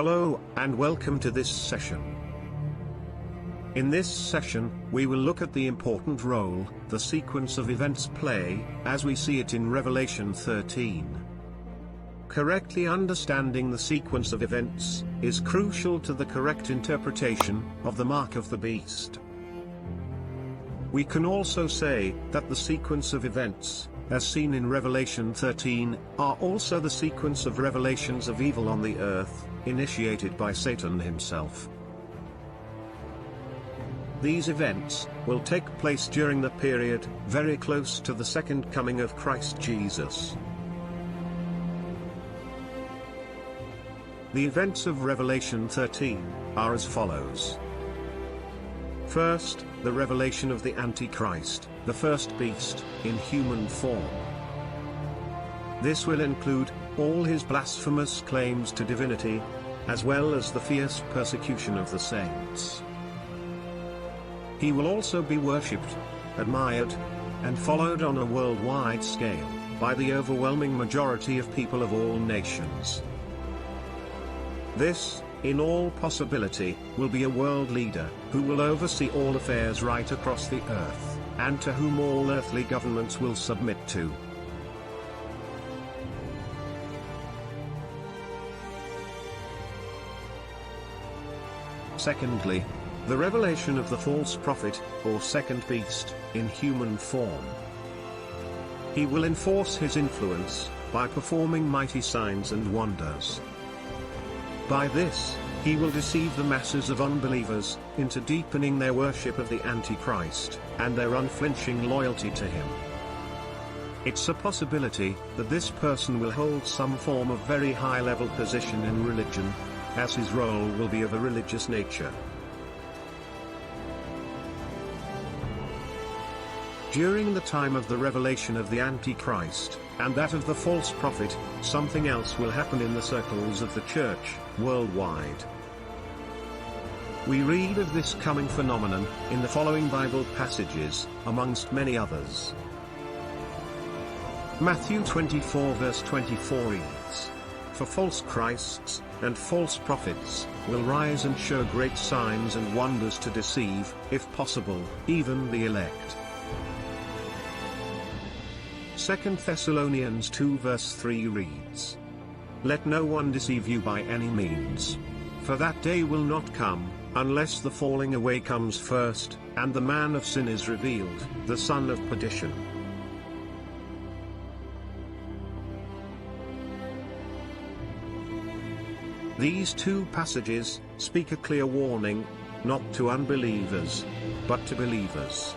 Hello, and welcome to this session. In this session, we will look at the important role the sequence of events play, as we see it in Revelation 13. Correctly understanding the sequence of events is crucial to the correct interpretation of the mark of the beast. We can also say that the sequence of events, as seen in Revelation 13, are also the sequence of revelations of evil on the earth, initiated by Satan himself. These events will take place during the period very close to the second coming of Christ Jesus. The events of Revelation 13 are as follows. First, the revelation of the Antichrist, the first beast, in human form. This will include all his blasphemous claims to divinity, as well as the fierce persecution of the saints. He will also be worshipped, admired, and followed on a worldwide scale by the overwhelming majority of people of all nations. This, in all possibility, will be a world leader, who will oversee all affairs right across the earth, and to whom all earthly governments will submit to. Secondly, the revelation of the false prophet, or second beast, in human form. He will enforce his influence by performing mighty signs and wonders. By this, he will deceive the masses of unbelievers into deepening their worship of the Antichrist, and their unflinching loyalty to him. It's a possibility that this person will hold some form of very high-level position in religion, as his role will be of a religious nature. During the time of the revelation of the Antichrist, and that of the false prophet, something else will happen in the circles of the church, worldwide. We read of this coming phenomenon in the following Bible passages, amongst many others. Matthew 24 verse 24 reads, "For false Christs and false prophets will rise and show great signs and wonders to deceive, if possible, even the elect." 2 Thessalonians 2 verse 3 reads, "Let no one deceive you by any means. For that day will not come, unless the falling away comes first, and the man of sin is revealed, the son of perdition." These two passages speak a clear warning, not to unbelievers, but to believers.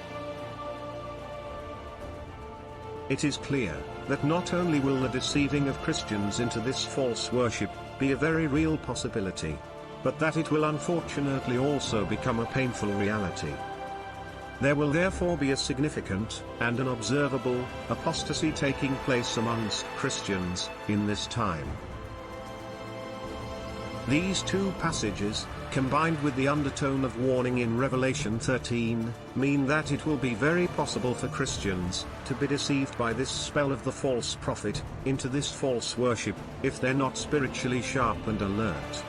It is clear that not only will the deceiving of Christians into this false worship be a very real possibility, but that it will unfortunately also become a painful reality. There will therefore be a significant and an observable apostasy taking place amongst Christians in this time. These two passages, combined with the undertone of warning in Revelation 13, mean that it will be very possible for Christians to be deceived by this spell of the false prophet into this false worship, if they're not spiritually sharp and alert.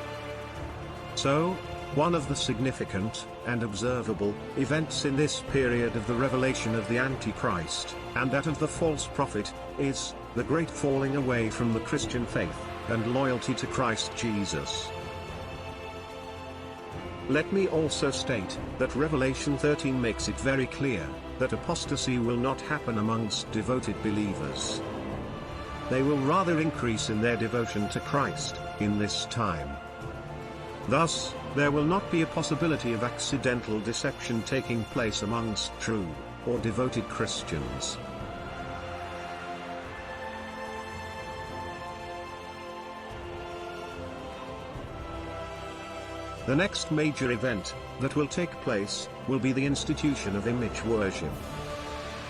So, one of the significant and observable events in this period of the revelation of the Antichrist, and that of the false prophet, is the great falling away from the Christian faith and loyalty to Christ Jesus. Let me also state that Revelation 13 makes it very clear that apostasy will not happen amongst devoted believers. They will rather increase in their devotion to Christ in this time. Thus, there will not be a possibility of accidental deception taking place amongst true or devoted Christians. The next major event that will take place will be the institution of image worship.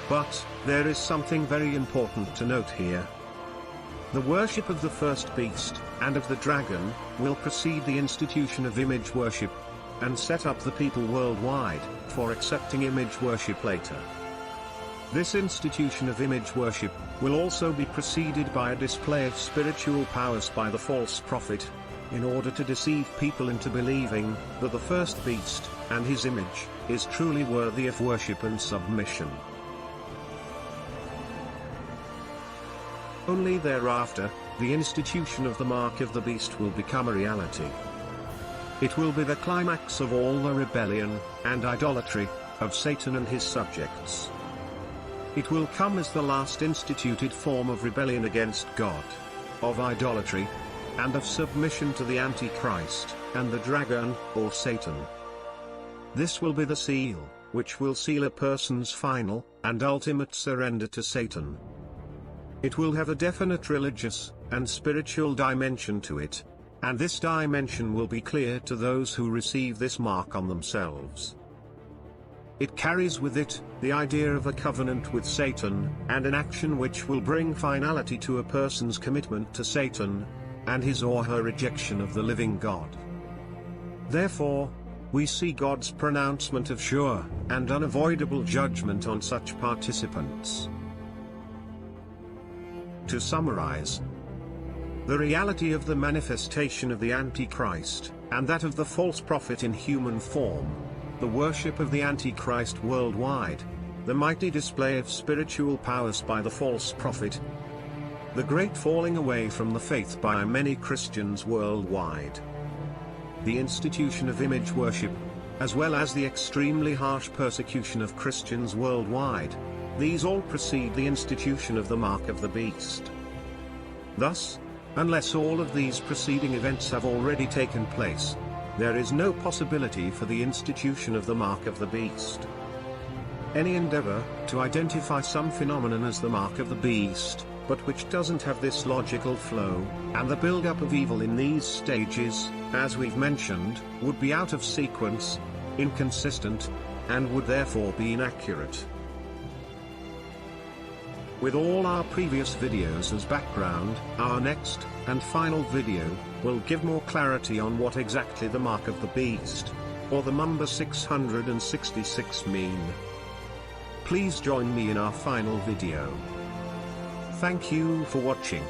But there is something very important to note here. The worship of the first beast and of the dragon will precede the institution of image worship, and set up the people worldwide for accepting image worship later. This institution of image worship will also be preceded by a display of spiritual powers by the false prophet, in order to deceive people into believing that the first beast, and his image, is truly worthy of worship and submission. Only thereafter, the institution of the mark of the beast will become a reality. It will be the climax of all the rebellion, and idolatry, of Satan and his subjects. It will come as the last instituted form of rebellion against God, of idolatry, and of submission to the Antichrist, and the dragon, or Satan. This will be the seal, which will seal a person's final, and ultimate surrender to Satan. It will have a definite religious, and spiritual dimension to it, and this dimension will be clear to those who receive this mark on themselves. It carries with it the idea of a covenant with Satan, and an action which will bring finality to a person's commitment to Satan, and his or her rejection of the living God. Therefore, we see God's pronouncement of sure and unavoidable judgment on such participants. To summarize, the reality of the manifestation of the Antichrist, and that of the false prophet in human form, the worship of the Antichrist worldwide, the mighty display of spiritual powers by the false prophet, the great falling away from the faith by many Christians worldwide, the institution of image worship, as well as the extremely harsh persecution of Christians worldwide, these all precede the institution of the mark of the beast. Thus, unless all of these preceding events have already taken place, there is no possibility for the institution of the mark of the beast. Any endeavor to identify some phenomenon as the mark of the beast, but which doesn't have this logical flow, and the build-up of evil in these stages, as we've mentioned, would be out of sequence, inconsistent, and would therefore be inaccurate. With all our previous videos as background, our next, and final video, will give more clarity on what exactly the mark of the beast, or the number 666 mean. Please join me in our final video. Thank you for watching.